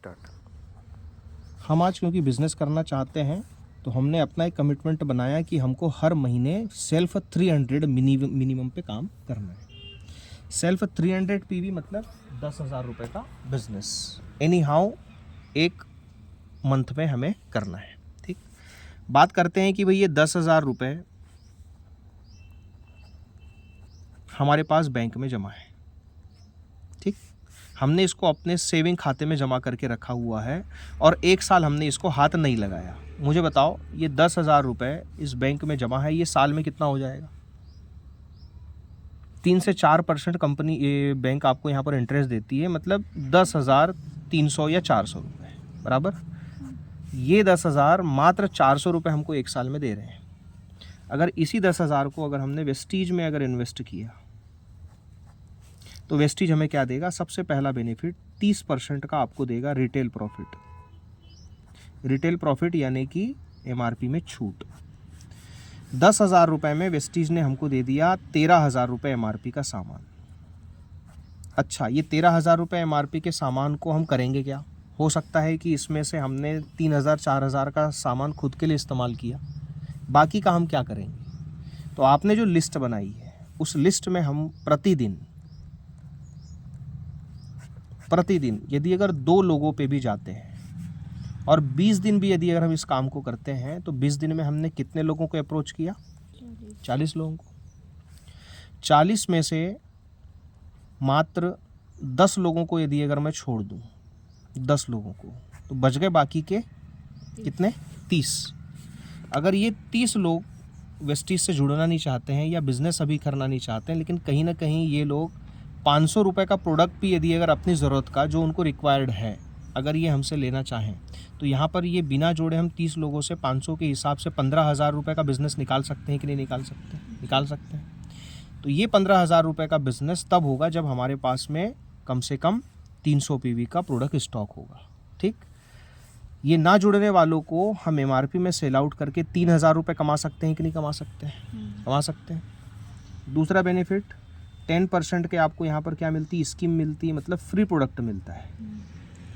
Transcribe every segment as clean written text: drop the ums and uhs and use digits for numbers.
Start. हम आज क्योंकि बिज़नेस करना चाहते हैं तो हमने अपना एक कमिटमेंट बनाया कि हमको हर महीने सेल्फ 300 मिनिमम पे काम करना है। सेल्फ 300 पीवी मतलब 10,000 रुपये का बिजनेस एनी हाउ एक मंथ में हमें करना है। ठीक, बात करते हैं कि भाई ये 10,000 रुपये हमारे पास बैंक में जमा है। ठीक, हमने इसको अपने सेविंग खाते में जमा करके रखा हुआ है और एक साल हमने इसको हाथ नहीं लगाया। मुझे बताओ ये 10,000 रुपये इस बैंक में जमा है, ये साल में कितना हो जाएगा? 3 से 4% कंपनी ये बैंक आपको यहाँ पर इंटरेस्ट देती है, मतलब 10,300 या 400 रुपये बराबर। ये 10,000 मात्र 400 रुपये हमको एक साल में दे रहे हैं। अगर इसी 10,000 को अगर हमने वेस्टीज में अगर इन्वेस्ट किया तो वेस्टीज हमें क्या देगा? सबसे पहला बेनिफिट 30% का आपको देगा रिटेल प्रॉफिट। रिटेल प्रॉफिट यानी कि एमआरपी में छूट। 10,000 रुपये में वेस्टीज ने हमको दे दिया 13,000 रुपये एमआरपी का सामान। अच्छा, ये 13,000 रुपये एमआरपी के सामान को हम करेंगे क्या? हो सकता है कि इसमें से हमने 3,000 4,000 का सामान खुद के लिए इस्तेमाल किया, बाकी का हम क्या करेंगे? तो आपने जो लिस्ट बनाई है उस लिस्ट में हम प्रतिदिन यदि अगर 2 लोगों पे भी जाते हैं और 20 दिन भी यदि अगर हम इस काम को करते हैं तो 20 दिन में हमने कितने लोगों को अप्रोच किया? 40 लोगों को। 40 में से मात्र 10 लोगों को यदि अगर मैं छोड़ दूं, 10 लोगों को, तो बच गए बाकी के कितने? 30। अगर ये 30 लोग वेस्टीज से जुड़ना नहीं चाहते हैं या बिज़नेस अभी करना नहीं चाहते हैं, लेकिन कहीं ना कहीं ये लोग 500 रुपये का प्रोडक्ट भी यदि अगर अपनी ज़रूरत का जो उनको रिक्वायर्ड है अगर ये हमसे लेना चाहें तो यहाँ पर ये बिना जोड़े हम 30 लोगों से 500 के हिसाब से 15,000 रुपये का बिज़नेस निकाल सकते हैं कि नहीं निकाल सकते? निकाल सकते हैं। तो ये 15,000 रुपये का बिज़नेस तब होगा जब हमारे पास में कम से कम 300 पीवी का प्रोडक्ट स्टॉक होगा। ठीक, ये ना जुड़ने वालों को हम एमआरपी में सेल आउट करके 3,000 रुपये कमा सकते हैं कि नहीं कमा सकते हैं? कमा सकते हैं। दूसरा बेनिफिट 10% के आपको यहाँ पर क्या मिलती है? स्कीम मिलती है, मतलब फ्री प्रोडक्ट मिलता है।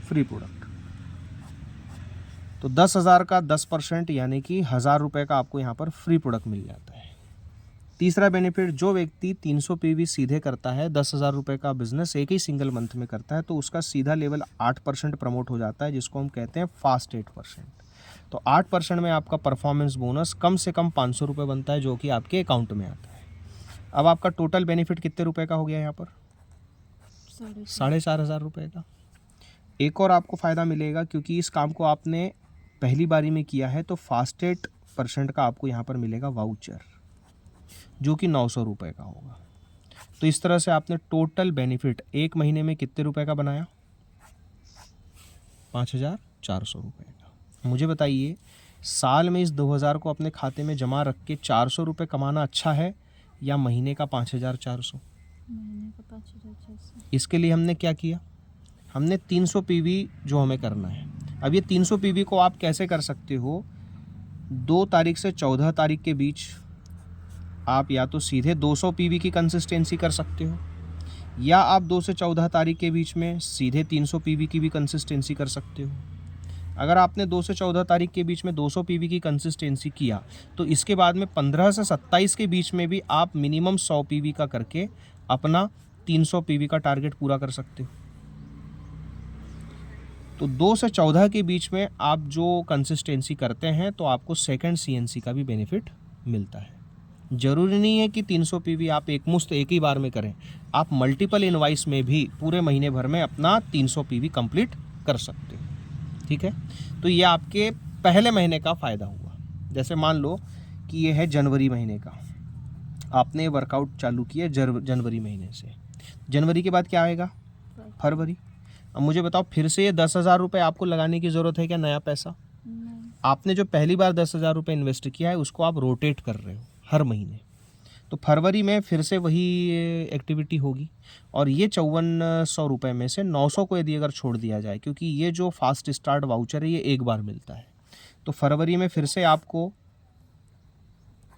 फ्री प्रोडक्ट तो 10,000 का 10% यानी कि 1,000 रुपये का आपको यहाँ पर फ्री प्रोडक्ट मिल जाता है। तीसरा बेनिफिट, जो व्यक्ति 300 पीवी सीधे करता है, 10,000 रुपये का बिजनेस एक ही सिंगल मंथ में करता है, तो उसका सीधा लेवल 8% प्रमोट हो जाता है, जिसको हम कहते हैं फास्ट 8%। तो 8% में आपका परफॉर्मेंस बोनस कम से कम 500 रुपये बनता है, जो कि आपके अकाउंट में आता है। अब आपका टोटल बेनिफिट कितने रुपए का हो गया यहाँ पर? 4,500 रुपये का। एक और आपको फ़ायदा मिलेगा, क्योंकि इस काम को आपने पहली बारी में किया है तो फास्ट 8% का आपको यहाँ पर मिलेगा वाउचर, जो कि 900 रुपये का होगा। तो इस तरह से आपने टोटल बेनिफिट एक महीने में कितने रुपए का बनाया? 5,400 रुपये का। मुझे बताइए, साल में इस 2,000 को अपने खाते में जमा रख के 400 रुपये कमाना अच्छा है या महीने का 5,400? महीने का 5,400। इसके लिए हमने क्या किया? हमने 300 पीवी जो हमें करना है। अब ये 300 पीवी को आप कैसे कर सकते हो? 2 तारीख से 14 तारीख के बीच आप या तो सीधे 200 पीवी की कंसिस्टेंसी कर सकते हो, या आप 2 से 14 तारीख के बीच में सीधे 300 पीवी की भी कंसिस्टेंसी कर सकते हो। अगर आपने 2 से 14 तारीख के बीच में 200 पीवी की कंसिस्टेंसी किया तो इसके बाद में 15 से 27 के बीच में भी आप मिनिमम 100 पीवी का करके अपना 300 पीवी का टारगेट पूरा कर सकते हो। तो 2 से 14 के बीच में आप जो कंसिस्टेंसी करते हैं तो आपको सेकंड सीएनसी का भी बेनिफिट मिलता है। ज़रूरी नहीं है कि 300 पीवी आप एकमुश्त एक ही बार में करें, आप मल्टीपल इनवाइस में भी पूरे महीने भर में अपना 300 पीवी कंप्लीट कर सकते हो। ठीक है, तो ये आपके पहले महीने का फ़ायदा हुआ। जैसे मान लो कि ये है जनवरी महीने का, आपने वर्कआउट चालू किया जनवरी महीने से। जनवरी के बाद क्या आएगा? फरवरी। अब मुझे बताओ, फिर से ये 10,000 रुपये आपको लगाने की ज़रूरत है क्या? नया पैसा नहीं। आपने जो पहली बार 10,000 रुपये इन्वेस्ट किया है उसको आप रोटेट कर रहे हो हर महीने। तो फरवरी में फिर से वही एक्टिविटी होगी और ये 5,400 रुपये में से 900 को यदि अगर छोड़ दिया जाए, क्योंकि ये जो फास्ट स्टार्ट वाउचर है ये एक बार मिलता है, तो फरवरी में फिर से आपको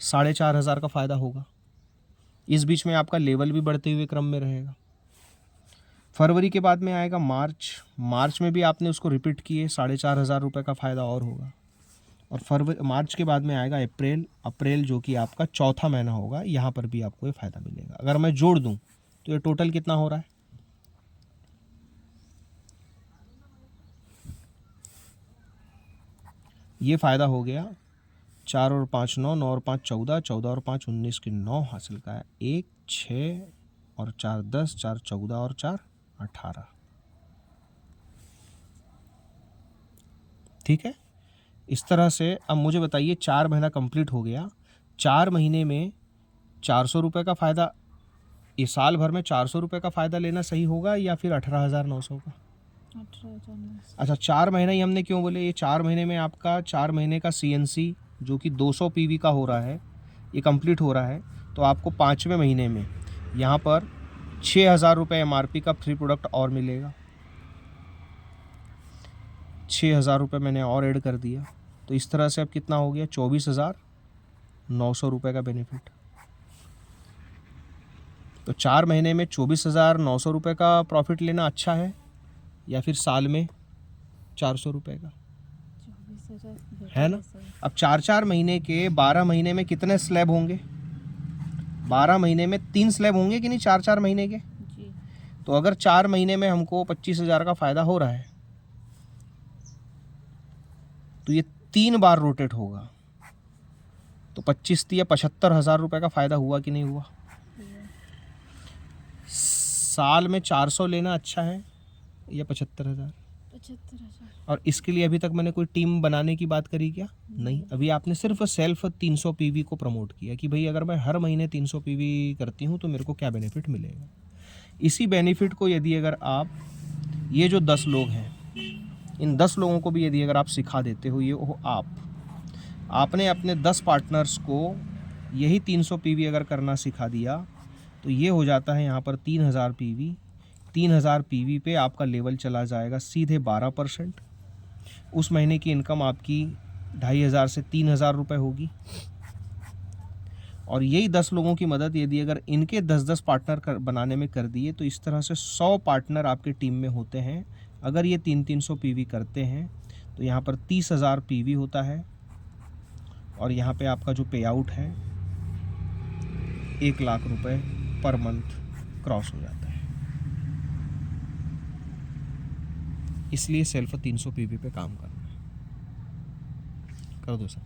4,500 का फ़ायदा होगा। इस बीच में आपका लेवल भी बढ़ते हुए क्रम में रहेगा। फरवरी के बाद में आएगा मार्च। मार्च में भी आपने उसको रिपीट किए, 4,500 रुपये का फ़ायदा और होगा। और मार्च के बाद में आएगा अप्रैल। अप्रैल जो कि आपका चौथा महीना होगा, यहाँ पर भी आपको ये फ़ायदा मिलेगा। अगर मैं जोड़ दूँ तो ये टोटल कितना हो रहा है? ये फ़ायदा हो गया 4 और 5 9, 9 और 5 14, 14 और 5 19 की 9 हासिल का है। 1 6 और 4 10, 4 14 और 4 18। ठीक है, इस तरह से अब मुझे बताइए 4 महीना कंप्लीट हो गया। 4 महीने में 400 रुपये का फ़ायदा, ये साल भर में 400 रुपये का फ़ायदा लेना सही होगा या फिर 18,900 का? 18,900। अच्छा, 4 महीना ही हमने क्यों बोले? ये 4 महीने में आपका 4 महीने का CNC जो कि 200 PV का हो रहा है, ये कंप्लीट हो रहा है। तो आपको 5वें महीने में यहाँ पर 6,000 रुपये MRP का फ्री प्रोडक्ट और मिलेगा। 6,000 रुपये मैंने और ऐड कर दिया। तो इस तरह से अब कितना हो गया? 24,900 रुपये का बेनिफिट। तो 4 महीने में 24,900 रुपये का प्रॉफिट लेना अच्छा है या फिर साल में 400 रुपये का? 24,000 है ना? सही। अब 4 महीने के 12 महीने में कितने स्लैब होंगे? 12 महीने में 3 स्लैब होंगे कि नहीं? 4 महीने के। जी। तो अगर 4 महीने में हमको 25,000 का फ़ायदा हो रहा है तो ये 3 बार रोटेट होगा। तो 25 या 75,000 रुपये का फ़ायदा हुआ कि नहीं हुआ? साल में 400 लेना अच्छा है या 75,000? 75,000। और इसके लिए अभी तक मैंने कोई टीम बनाने की बात करी क्या? नहीं। अभी आपने सिर्फ सेल्फ 300 PV को प्रमोट किया कि भाई अगर मैं हर महीने 300 PV करती हूँ तो मेरे को क्या बेनिफिट मिलेगा। इसी बेनिफिट को यदि अगर आप, ये जो 10 लोग हैं, इन 10 लोगों को भी यदि अगर आप सिखा देते हो, ये हो आपने अपने 10 पार्टनर्स को यही 300 PV अगर करना सिखा दिया तो ये हो जाता है यहाँ पर 3,000 PV। 3,000 PV पे आपका लेवल चला जाएगा सीधे 12%। उस महीने की इनकम आपकी 2,500 से 3,000 रुपये होगी। और यही 10 लोगों की मदद यदि अगर इनके 10-10 पार्टनर बनाने में कर दिए तो इस तरह से 100 पार्टनर आपके टीम में होते हैं। अगर ये 300 PV करते हैं तो यहाँ पर 30,000 PV होता है और यहाँ पे आपका जो पे आउट है 1 लाख रुपए पर मंथ क्रॉस हो जाता है। इसलिए सेल्फ 300 PV पे काम करना है। कर दो सर।